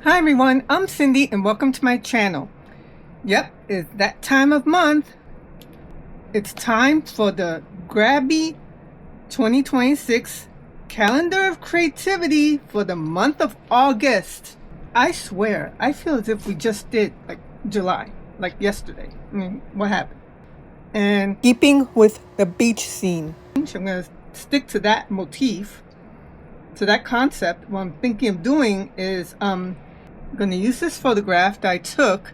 Hi everyone, I'm Cindy and welcome to my channel. Yep, it's that time of month. It's time for the Grabie 2026 Calendar of Creativity for the month of August. I swear, I feel as if we just did like July, like yesterday. I mean, what happened? And keeping with the beach scene, I'm going to stick to that motif, to that concept. What I'm thinking of doing is I'm going to use this photograph that I took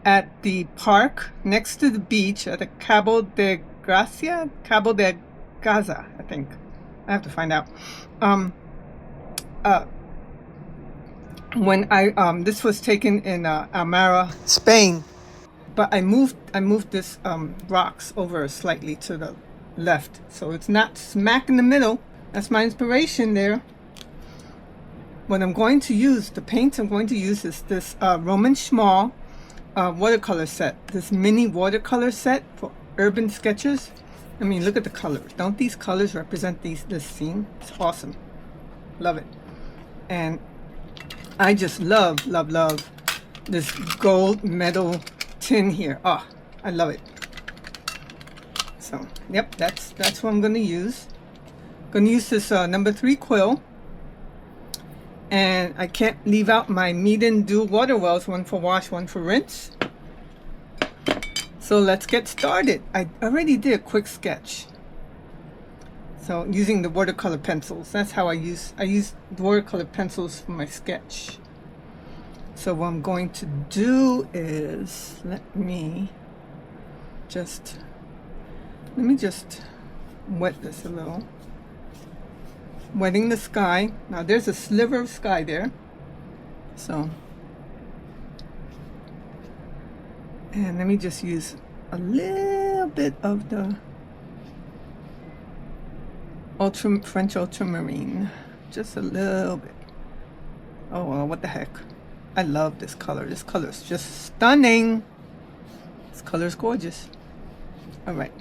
at the park next to the beach at the Cabo de Gaza, I think. I have to find out. When this was taken in Almara, Spain, but I moved this rocks over slightly to the left, so it's not smack in the middle. That's my inspiration there. What I'm going to use, the paints I'm going to use is this Roman Szmal watercolor set, this mini watercolor set for urban sketches. I mean, look at the colors. Don't these colors represent this scene? It's awesome. Love it. And I just love this gold metal tin here. Oh, I love it. So, yep, that's what I'm going to use. I'm going to use this number 3 quill. And I can't leave out my Meeden Dual Water Wells, one for wash, one for rinse. So let's get started. I already did a quick sketch. So using the watercolor pencils, that's how I use the watercolor pencils for my sketch. So what I'm going to do is, let me just wet this a little. Wetting the sky. Now there's a sliver of sky there. So, and let me just use a little bit of the French ultramarine. Just a little bit. Oh well, what the heck. I love this color. This color is just stunning. This color is gorgeous. All right.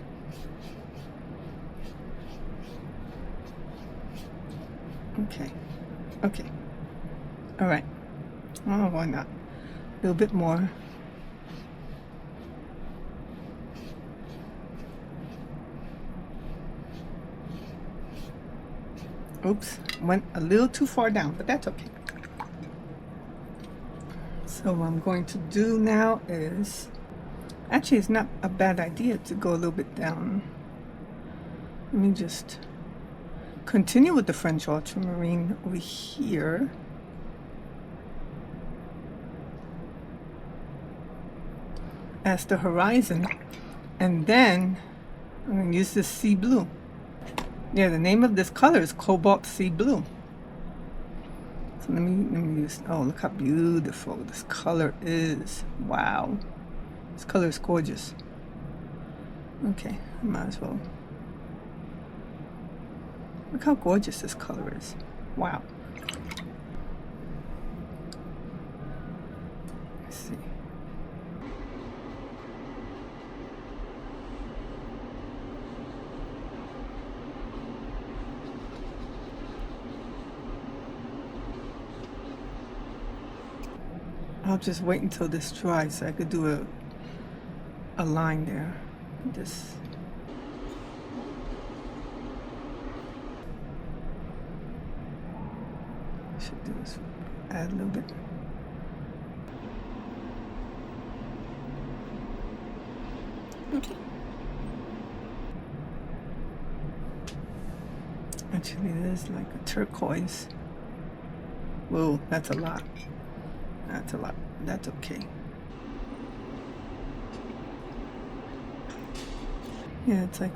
Okay. All right. Oh, why not? A little bit more. Oops, went a little too far down, but that's okay. So what I'm going to do now is, actually it's not a bad idea to go a little bit down. Let me just continue with the French ultramarine over here. As the horizon, and then I'm going to use this sea blue. Yeah, the name of this color is cobalt sea blue. So let me use, oh, look how beautiful this color is. Wow, this color is gorgeous. Okay, I might as well. Look how gorgeous this color is. Wow. Let's see. I'll just wait until this dries so I could do a line there. Just should do this, add a little bit. Okay. Actually, there's like a turquoise. Whoa, that's a lot. That's a lot. That's okay. Yeah, it's like,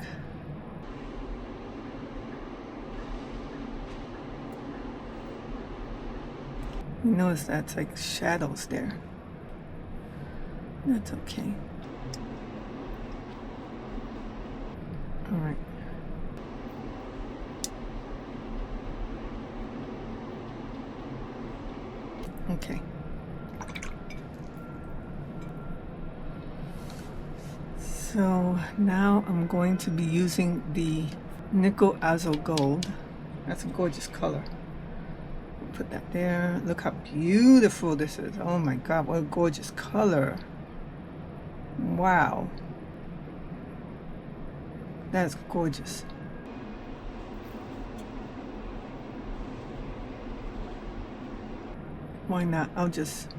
you notice that's like shadows there. That's okay. All right. Okay. So now I'm going to be using the nickel azo gold. That's a gorgeous color. put that there. Look how beautiful this is. Oh my God, what a gorgeous color. Wow. That is gorgeous. Why not? I'll just...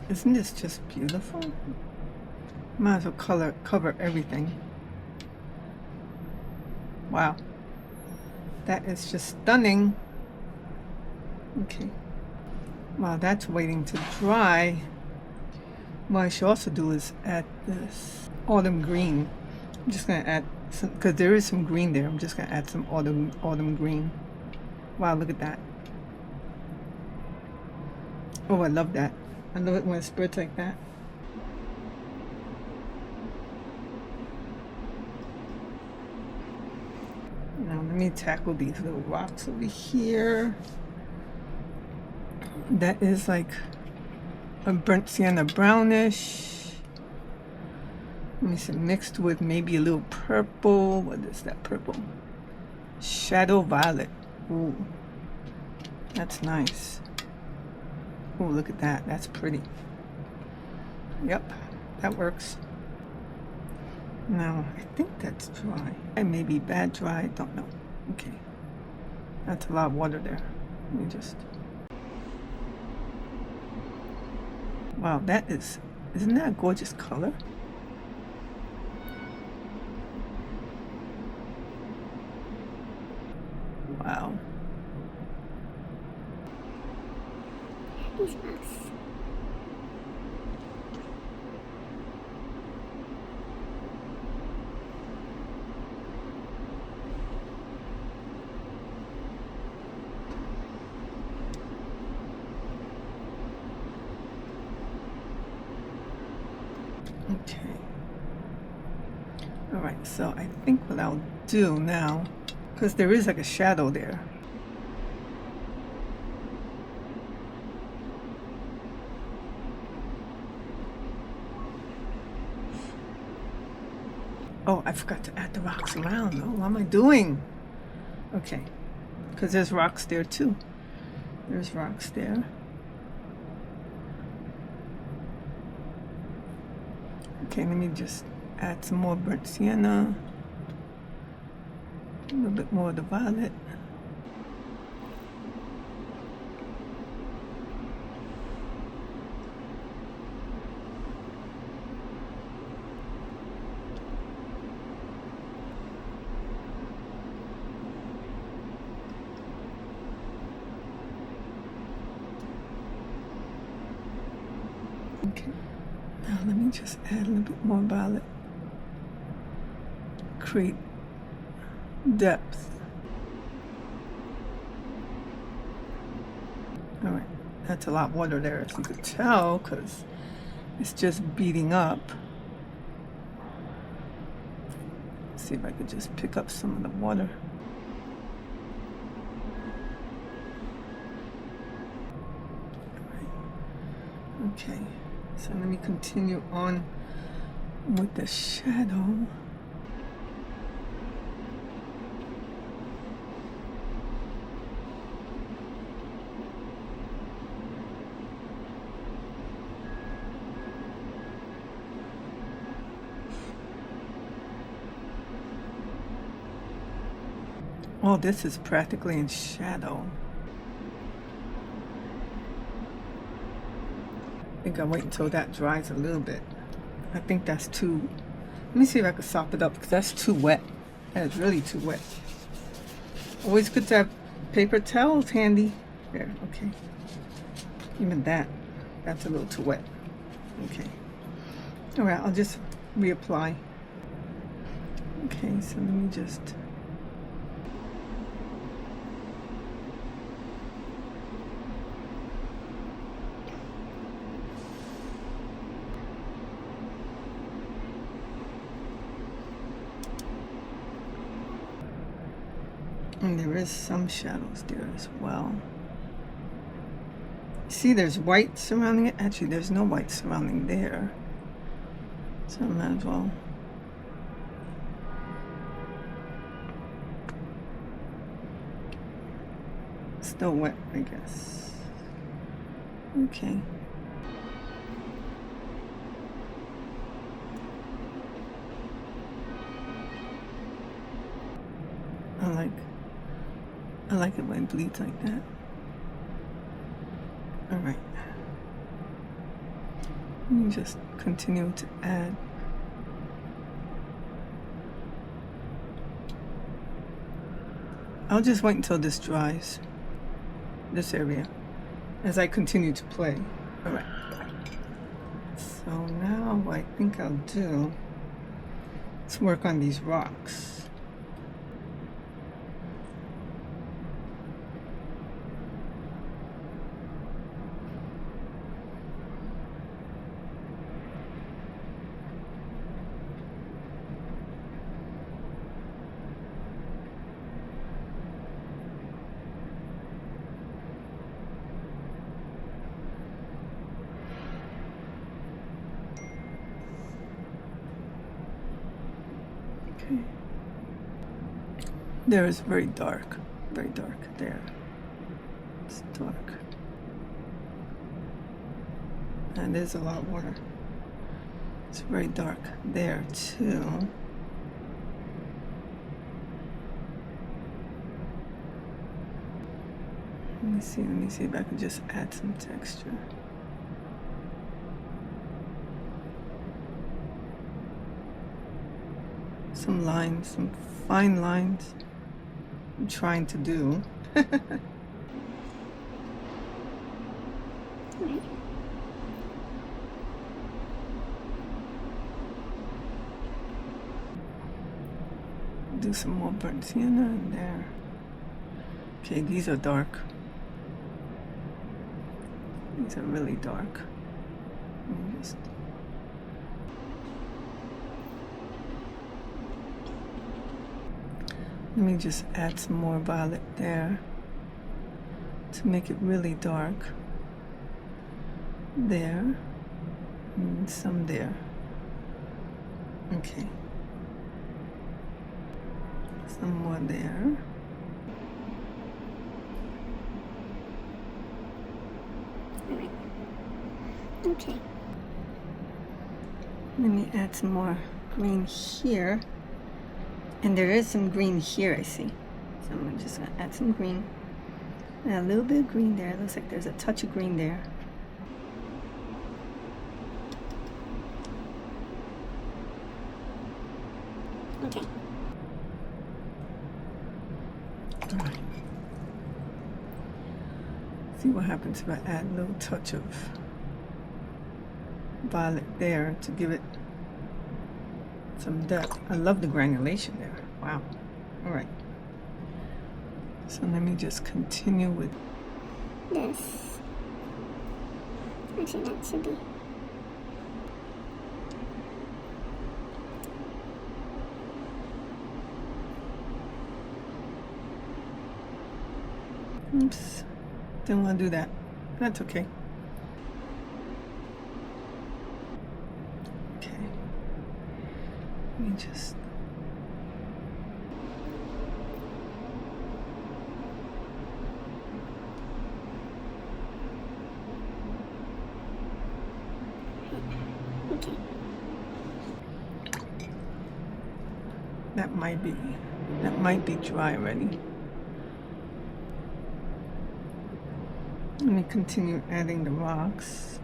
Isn't this just beautiful? Might as well cover everything. Wow. That is just stunning. Okay. While that's waiting to dry, what I should also do is add this autumn green. I'm just going to add some, because there is some green there. I'm just going to add some autumn green. Wow, look at that. Oh, I love that. I love it when it spreads like that. Now let me tackle these little rocks over here. That is like a burnt sienna brownish. Let me see, mixed with maybe a little purple. What is that purple? Shadow violet. Ooh, that's nice. Oh, look at that. That's pretty. Yep, that works. Now, I think that's dry. It may be bad dry. I don't know. Okay. That's a lot of water there. Let me just... Wow, that is... Isn't that a gorgeous color? Wow. Okay. All right, so I think what I'll do now, because there is like a shadow there. Oh, I forgot to add the rocks around. Oh, what am I doing? Okay, because there's rocks there too. There's rocks there. Okay, let me just add some more burnt sienna. A little bit more of the violet. Okay, now let me just add a little bit more violet. Create depth. All right, that's a lot of water there, as you could tell, because it's just beating up. Let's see if I could just pick up some of the water. Okay, so let me continue on with the shadow. Oh, this is practically in shadow. I think I'll wait until that dries a little bit. I think that's too... Let me see if I can sop it up, because that's too wet. That is really too wet. Always good to have paper towels handy. There, okay. Even that's a little too wet. Okay. All right, I'll just reapply. Okay, so let me just... And there is some shadows there as well. see there's white surrounding it. Actually, there's no white surrounding there. So I might as well. Still wet, I guess. Okay. I like it when it bleeds like that. All right. Let me just continue to add. I'll just wait until this dries, this area, as I continue to play. All right. So now what I think I'll do, let's work on these rocks. Okay. There is very dark there. It's dark. And there's a lot of water. It's very dark there too. Let me see if I can just add some texture. Some lines, some fine lines I'm trying to do. Do some more burnt sienna in there. Okay, these are dark. These are really dark. Let me just add some more violet there to make it really dark. There, and some there. Okay. Some more there. Alright. Okay. Let me add some more green here. And there is some green here, I see. So I'm just gonna add some green. And a little bit of green there. It looks like there's a touch of green there. Okay. All right. See what happens if I add a little touch of violet there to give it some depth. I love the granulation there. Wow. All right. So let me just continue with this. Actually, that should be. Oops. Didn't want to do that. That's okay. Okay. Let me just. Okay. That might be dry already. Let me continue adding the rocks.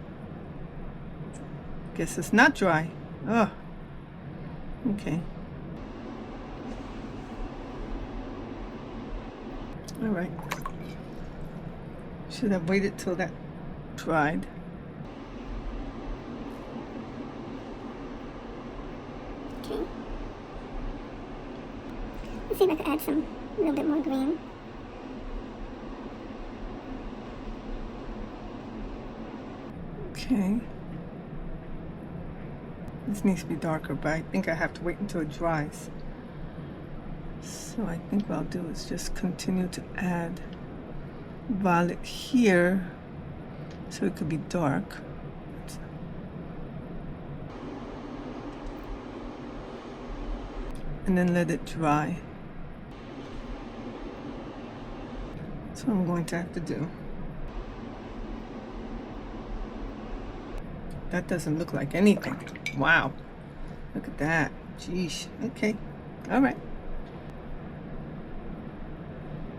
Guess it's not dry. Oh, okay. All right. Should have waited till that dried. Okay. Let's see if I can add some, a little bit more green. Okay. This needs to be darker, but I think I have to wait until it dries. So I think what I'll do is just continue to add violet here so it could be dark. And then let it dry. That's what I'm going to have to do. That doesn't look like anything. Wow. Look at that. Jeez. Okay. All right.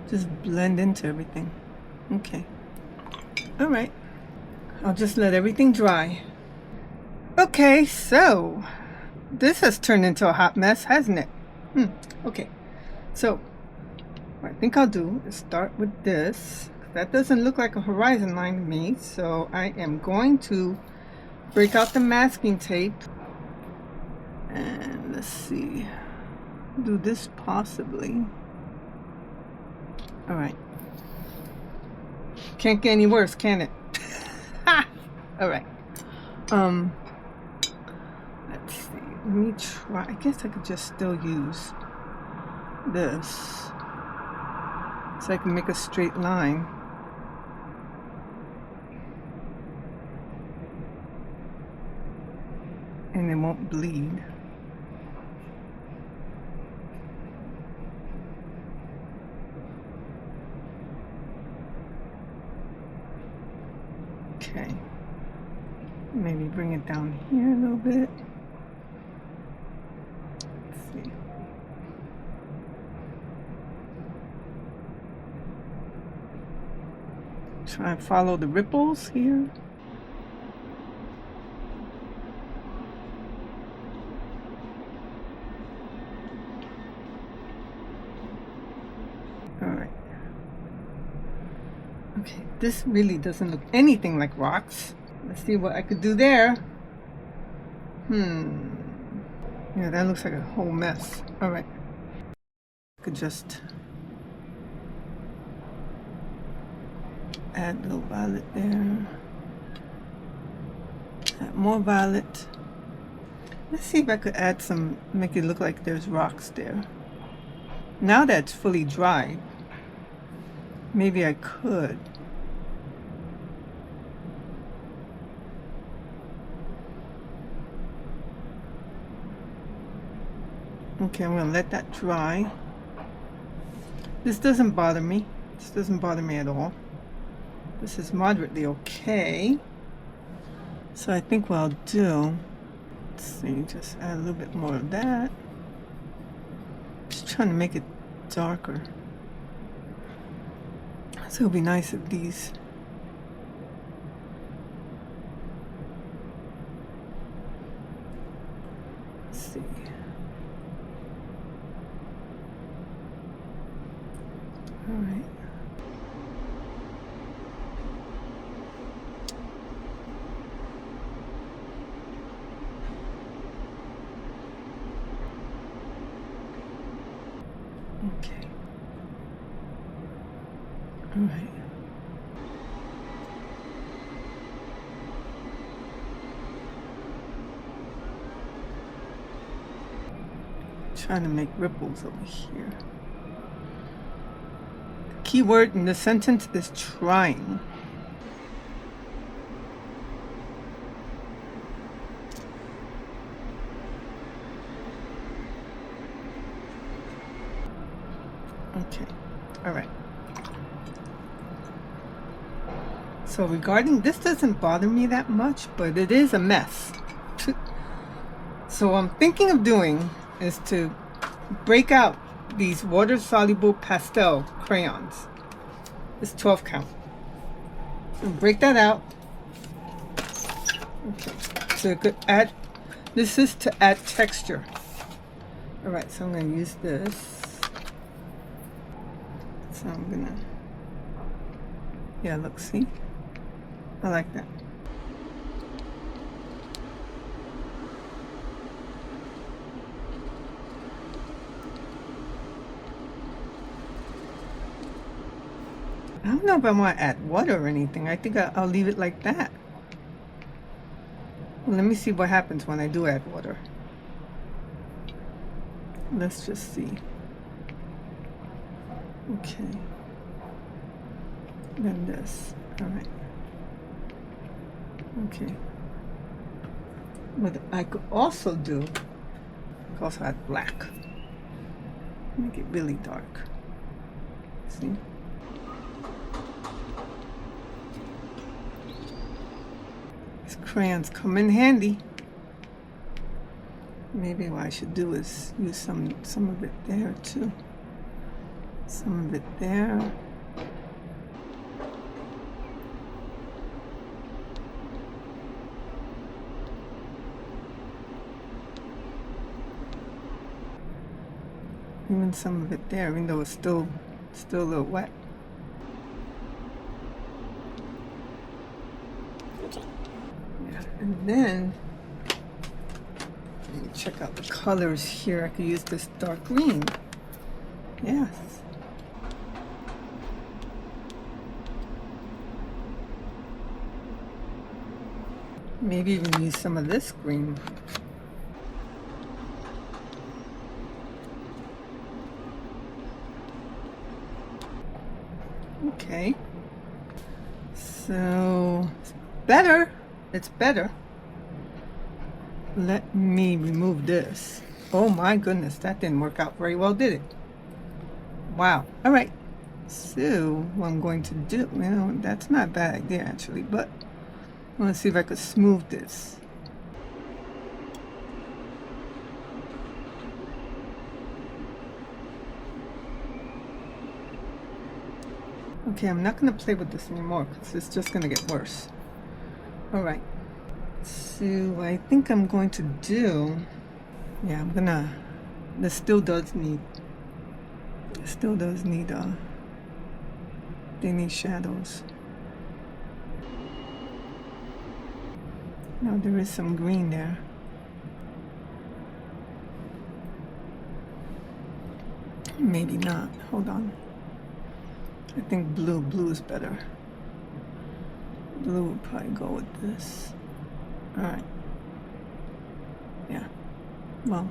Just blend into everything. Okay. All right. I'll just let everything dry. Okay, so this has turned into a hot mess, hasn't it? Okay. So what I think I'll do is start with this. That doesn't look like a horizon line to me, so I am going to break out the masking tape. And let's see. Do this possibly. All right. Can't get any worse, can it? All right. Let's see. Let me try. I guess I could just still use this, so I can make a straight line. And it won't bleed. Okay. Maybe bring it down here a little bit. Let's see. Try and follow the ripples here. Alright. Okay, this really doesn't look anything like rocks. Let's see what I could do there. Yeah, that looks like a whole mess. Alright. I could just add a little violet there. Add more violet. Let's see if I could add some, make it look like there's rocks there. Now that's fully dried, maybe I could. Okay, I'm gonna let that dry. This doesn't bother me. This doesn't bother me at all. This is moderately okay. So I think what I'll do, let's see, just add a little bit more of that. Just trying to make it darker. So it'll be nice if these let's see. All right. Okay. All right. Trying to make ripples over here. The key word in the sentence is trying. Okay. All right. So regarding this, doesn't bother me that much, but it is a mess. So what I'm thinking of doing is to break out these water-soluble pastel crayons. It's 12 count. So break that out. Okay. So you could add, this is to add texture. All right, so I'm going to use this. So I'm going to, yeah, look, see? I like that. I don't know if I want to add water or anything. I think I'll leave it like that. Well, let me see what happens when I do add water. Let's just see. Okay. Then this. All right. Okay. What I could also do, I could also add black. Make it really dark. See? These crayons come in handy. Maybe what I should do is use some of it there too. Some of it there. Even some of it there, even though it's still a little wet. Okay. Yeah, and then let me check out the colors here. I could use this dark green. Yes. Maybe even use some of this green. Okay. So it's better. It's better. Let me remove this. Oh my goodness, that didn't work out very well, did it? Wow. All right. So what I'm going to do, that's not a bad idea actually, but I want to see if I could smooth this. Okay, I'm not going to play with this anymore because it's just going to get worse. All right. So what I think I'm going to do, yeah, this still does need they need shadows. Now there is some green there. Maybe not. Hold on. I think blue is better. Blue would probably go with this. All right. Yeah. Well.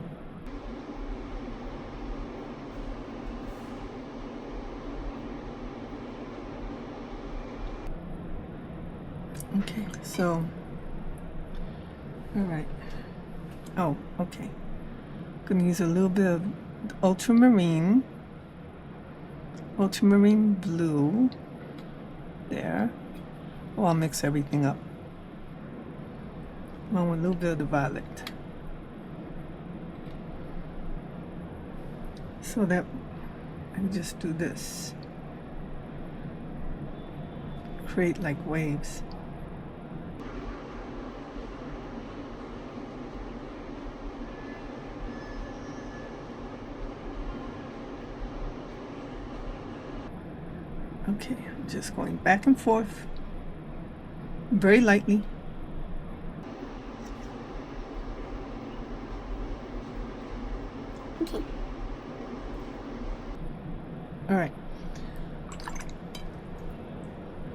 Okay, so, all right. Oh, okay. Gonna use a little bit of ultramarine blue there. Oh, I'll mix everything up. Along with a little bit of the violet. So that I can just do this. Create like waves. Okay, I'm just going back and forth very lightly. Okay. All right.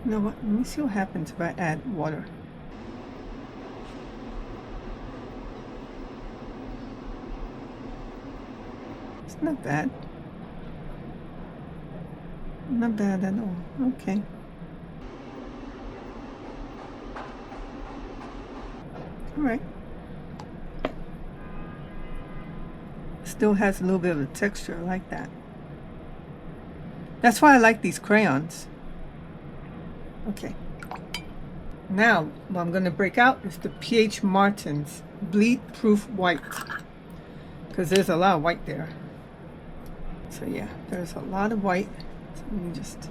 You know what? Let me see what happens if I add water. It's not bad. Not bad at all. Okay. All right. Still has a little bit of a texture. I like that. That's why I like these crayons. Okay. Now, what I'm going to break out is the P.H. Martin's Bleed Proof White. Because there's a lot of white there. So yeah, there's a lot of white. So let me just...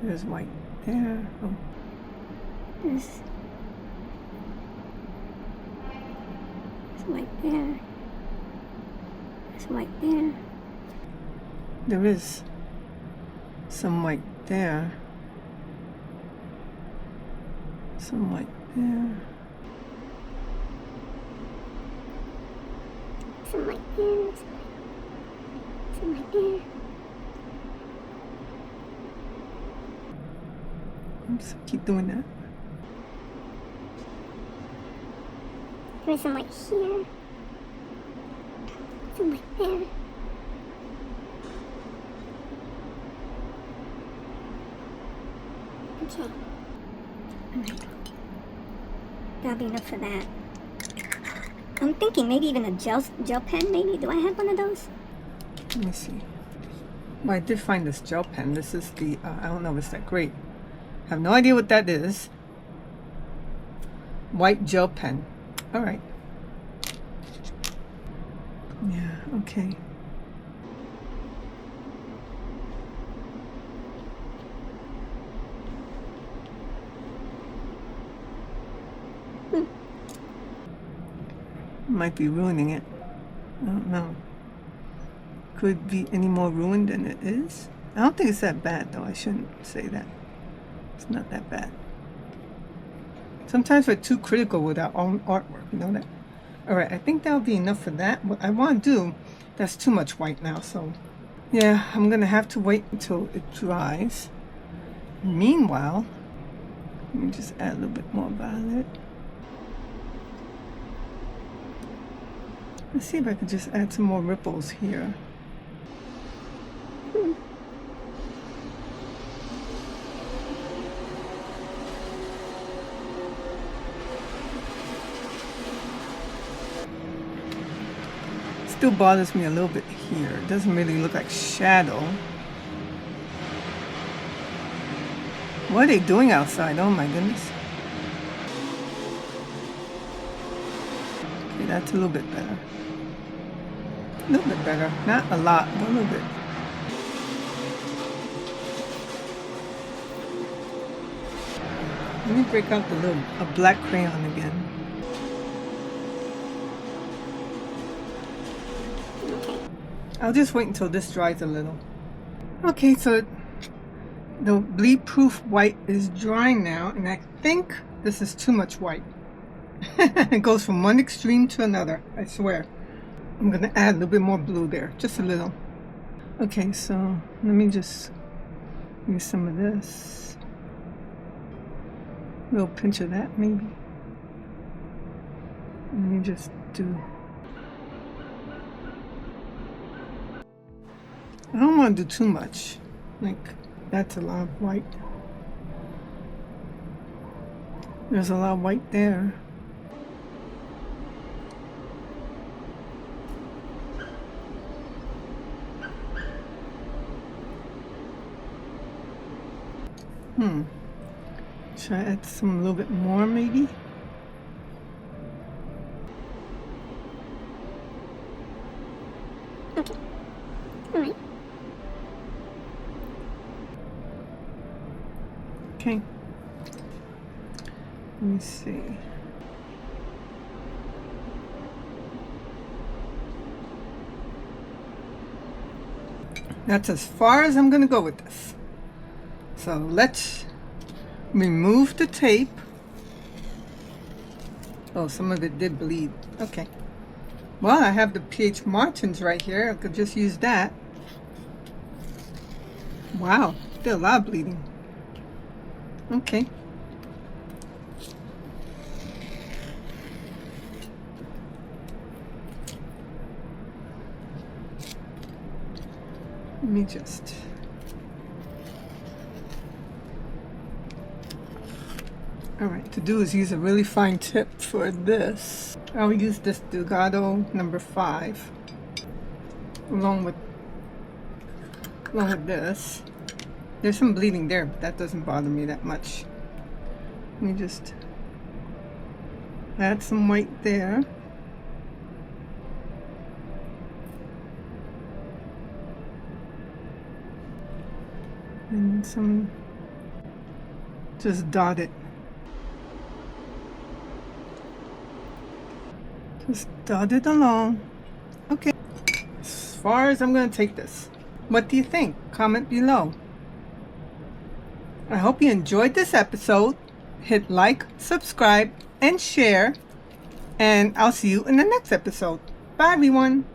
There's white there. Oh. There's white there. There's white there. There is some white there. Some white there. Some white there. Some white there. Oops, keep doing that. There's some white here. Some white there. Okay. Alright. That'll be enough for that. I'm thinking maybe even a gel pen, maybe. Do I have one of those? Let me see. Well, I did find this gel pen. This is the, I don't know if it's that great. I have no idea what that is. White gel pen. All right. Yeah, okay. Might be ruining it. I don't know. Could be any more ruined than it is. I don't think it's that bad though. I shouldn't say that. It's not that bad. Sometimes we're too critical with our own artwork, you know that? Alright, I think that'll be enough for that. What I want to do, that's too much white now, so yeah, I'm gonna have to wait until it dries. Meanwhile, let me just add a little bit more violet. Let's see if I can just add some more ripples here. Still bothers me a little bit here. It doesn't really look like shadow. What are they doing outside? Oh my goodness. Okay, that's a little bit better. A little bit better. Not a lot, but a little bit. Let me break out a black crayon again. I'll just wait until this dries a little. Okay, so the bleed proof white is drying now, and I think this is too much white. It goes from one extreme to another, I swear. I'm gonna add a little bit more blue there, just a little. Okay, so let me just use some of this. A little pinch of that maybe. Let me just do. I don't want to do too much. Like, that's a lot of white. There's a lot of white there. Should I add some a little bit more maybe? Okay. Alright. Okay. Let me see. That's as far as I'm going to go with this. So let's remove the tape. Oh, some of it did bleed. Okay. Well, I have the PH Martins right here. I could just use that. Wow, did a lot of bleeding. Okay. Let me just. Alright, to do is use a really fine tip for this. I'll use this Delgado number 5 along with this. There's some bleeding there, but that doesn't bother me that much. Let me just add some white there. And some, just dot it. Just dot it along. Okay. As far as I'm going to take this. What do you think? Comment below. I hope you enjoyed this episode. Hit like, subscribe, and share. And I'll see you in the next episode. Bye, everyone.